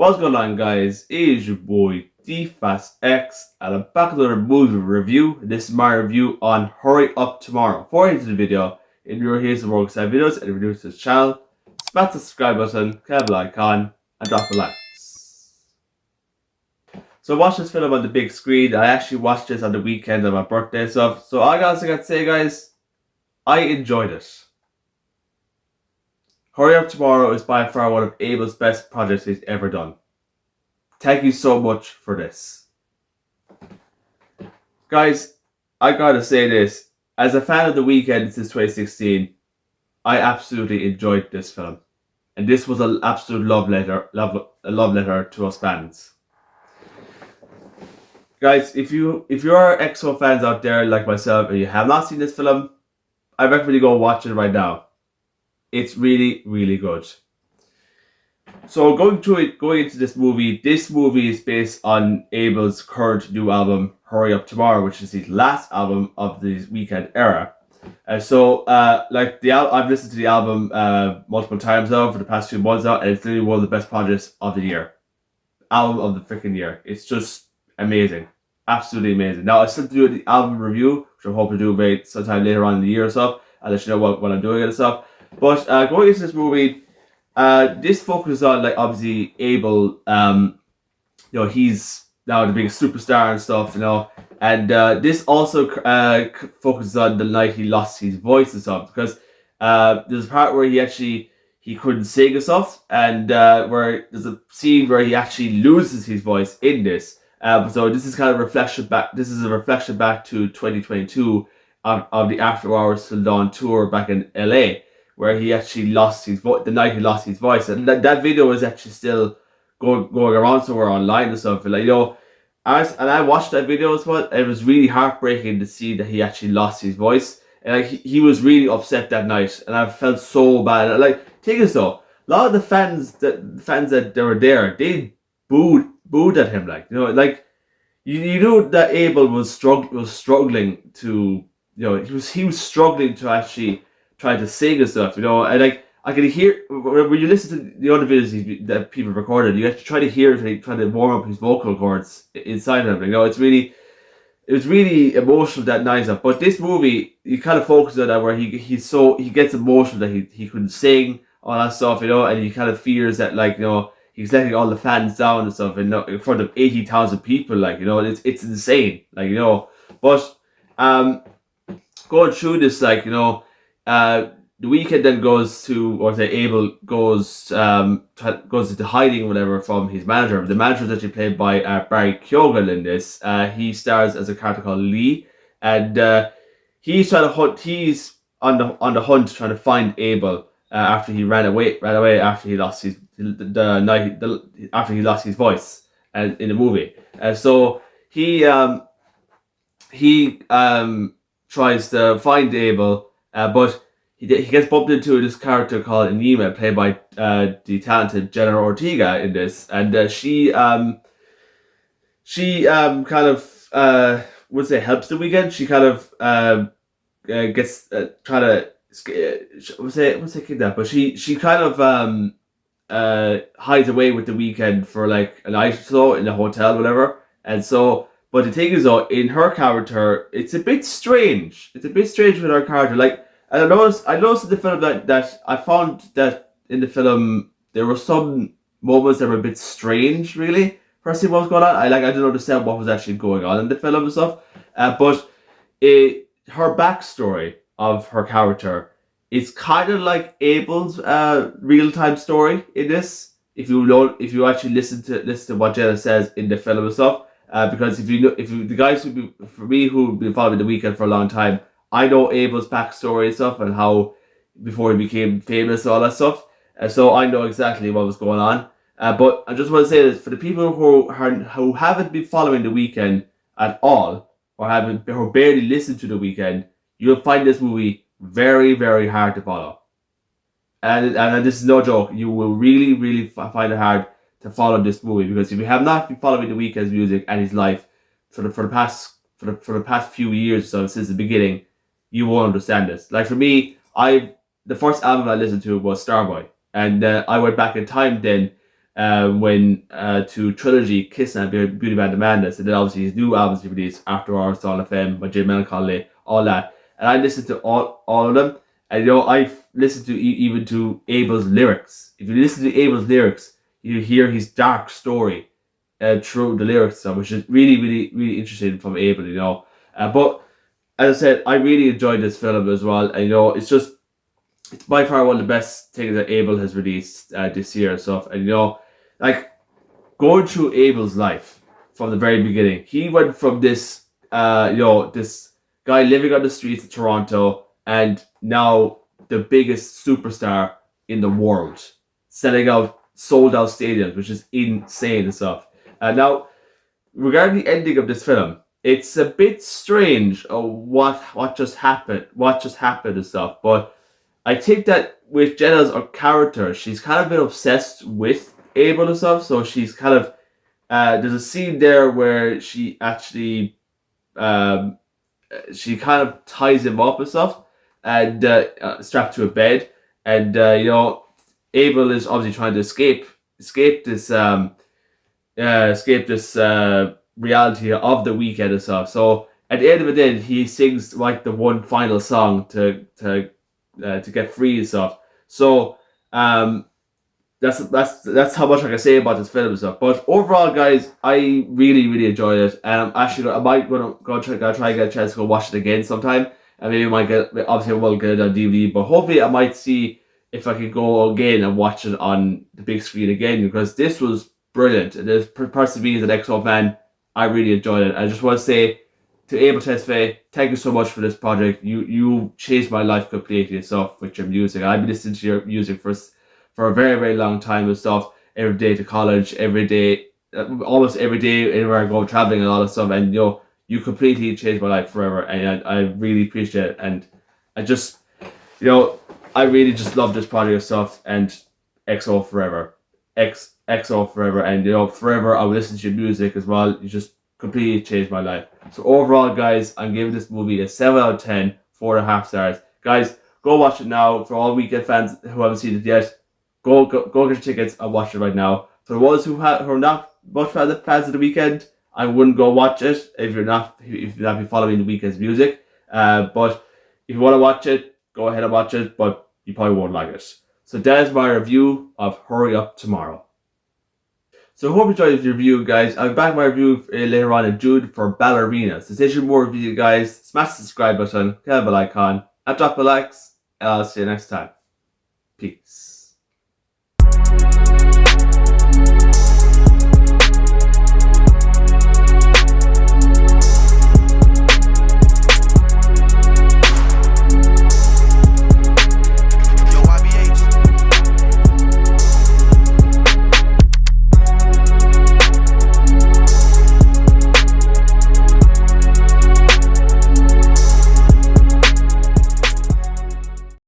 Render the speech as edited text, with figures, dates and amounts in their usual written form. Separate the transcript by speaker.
Speaker 1: What's going on, guys? It is your boy DFastX, and I'm back with another movie review. This is my review on Hurry Up Tomorrow. Before I get into the video, if you're here to more exciting videos and introduce to this channel, smash the subscribe button, click the bell icon, and drop a like. So I watched this film on the big screen. I actually watched this on the weekend on my birthday and stuff. So I got to say, guys, I enjoyed it. Hurry Up Tomorrow is by far one of Abel's best projects he's ever done. Thank you so much for this. Guys, I gotta say this. As a fan of The Weeknd since 2016, I absolutely enjoyed this film. And this was an absolute love letter to us fans. Guys, if you are EXO fans out there like myself and you have not seen this film, I recommend you go watch it right now. It's really, really good. So going into this movie is based on Abel's current new album, Hurry Up Tomorrow, which is his last album of the Weeknd era. I've listened to the album multiple times now for the past few months now, and it's literally one of the best projects of the year. Album of the freaking year. It's just amazing. Absolutely amazing. Now I still do the album review, which I'm hoping to do sometime later on in the year or so. I'll let you know what I'm doing and stuff. But going into this movie, this focuses on obviously Abel. He's now the biggest superstar and stuff. And this also focuses on the night he lost his voice and stuff, because there's a part where he couldn't sing and stuff, and where there's a scene where he actually loses his voice in this. So this is kind of a reflection back. This is a reflection back to 2022 of the After Hours Till Dawn tour back in LA, where he actually lost his voice the night he lost his voice, and that video is actually still going around somewhere online and stuff. And I watched that video as well. It was really heartbreaking to see that he actually lost his voice, and he was really upset that night, and I felt so bad. Take this though, a lot of the fans that they were there, they booed at him, you know that Abel was struggling to, he was struggling to actually try to sing and stuff, and I can hear when you listen to the other videos that people recorded, you have to try to hear it, try to warm up his vocal cords inside of him. It was really emotional that night. But this movie, he kind of focuses on that, where he gets emotional that he couldn't sing, all that stuff, and he kind of fears that he's letting all the fans down and stuff, in front of 80,000 people, it's insane, But going through this, The Weeknd then Abel goes into hiding, whatever, from his manager. The manager is actually played by Barry Keoghan in this. He stars as a character called Lee, and he's on the hunt trying to find Abel after he ran away after he lost his after he lost his voice in the movie. So he tries to find Abel, but he gets bumped into this character called Anima, played by the talented Jenna Ortega in this, and she kind of would say helps The Weeknd. She kind of gets trying to kidnap, but she kind of hides away with The Weeknd for a night or so in the hotel, whatever. And so, but the thing is though, in her character, it's a bit strange. It's a bit strange with her character. I noticed in the film that I found that in the film there were some moments that were a bit strange, really, for seeing what was going on. I didn't understand what was actually going on in the film and stuff. But her backstory of her character is kind of like Abel's real-time story in this. If you actually listen to what Jenna says in the film and stuff, because the guys who've been following The Weeknd for a long time, I know Abel's backstory and stuff, and how before he became famous and all that stuff. So I know exactly what was going on. But I just want to say this, for the people who haven't been following The Weeknd at all, or barely listened to The Weeknd, you'll find this movie very, very hard to follow. And this is no joke. You will really, really find it hard to follow this movie, because if you have not been following The Weeknd's music and his life for the past few years, so since the beginning, you won't understand this. For me, the first album I listened to was Starboy, and I went back in time then when to Trilogy, Kiss and Beauty Band Madness, and then obviously his new albums he released, After Hours, Dawn FM, by Jay Melancholy, all that. And I listened to all of them. And I've listened to even to Abel's lyrics. If you listen to Abel's lyrics, you hear his dark story through the lyrics, which is really, really, really interesting from Abel, But as I said, I really enjoyed this film as well. And it's by far one of the best things that Abel has released this year and stuff. And like going through Abel's life from the very beginning, he went from this this guy living on the streets of Toronto, and now the biggest superstar in the world, selling out sold out stadiums, which is insane and stuff. Now, regarding the ending of this film, it's a bit strange what just happened and stuff. But I think that with Jenna's character, she's kind of been obsessed with Abel and stuff. So she's kind of there's a scene there where she actually she kind of ties him up and stuff, and strapped to a bed, and Abel is obviously trying to escape this reality of the weekend and stuff. So at the end of the day, he sings like the one final song to get free and stuff. So that's how much I can say about this film and stuff. But overall, guys, I really, really enjoyed it, and I might try and get a chance to go watch it again sometime. And maybe obviously I will get it on DVD, but hopefully I might see if I could go again and watch it on the big screen again, because this was brilliant. And there's personally, as an XO fan, I really enjoyed it. I just want to say to Abel Tesfaye, thank you so much for this project. You changed my life completely and stuff with your music. I've been listening to your music for a very, very long time and stuff. Every day to college, every day, almost every day anywhere I go, traveling and all that stuff. And you completely changed my life forever, and I really appreciate it. And I just, I really just love this project and stuff. And XO forever, XO forever, and forever I will listen to your music as well. You just completely changed my life. So overall, guys, I'm giving this movie a 7 out of 10, 4.5 stars. Guys, go watch it now. For all weekend fans who haven't seen it yet, go get your tickets and watch it right now. For the ones who are not much fans of the weekend, I wouldn't go watch it if you're not been following the weekend's music. But if you want to watch it, go ahead and watch it, but you probably won't like it. So that is my review of Hurry Up Tomorrow. So I hope you enjoyed the review, guys. I'll be back my review later on in June for Ballerina. So stay tuned for more review, guys. Smash the subscribe button, hit the bell icon, and drop a like, and I'll see you next time. Peace.